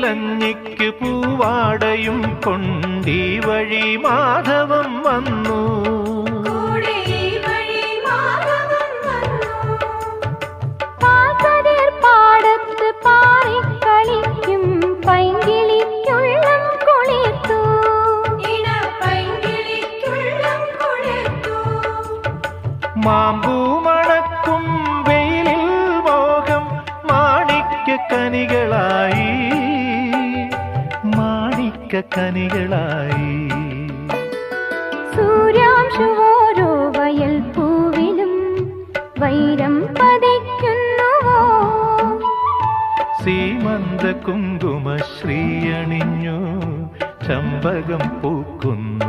കഞ്ഞിക്ക് പൂവാടയും കൊണ്ടീ വഴി മാധവം വന്നു. പാടത്ത് പാറിക്കളിക്കും പൈങ്കിളിക്കുള്ളം കുളിർത്തു. മാമ്പൂ മണക്കും വെയിലിൽ മോഹം മാണിക്യക്കനികളായി, മാണിക്യക്കനികളായി. സൂര്യാംശുവോരോ വയൽ പൂവിലും വൈരം പതിക്കുന്നുവോ. സീമന്ത കുങ്കുമശ്രീയണിഞ്ഞു ചമ്പകം പൂക്കുന്നു.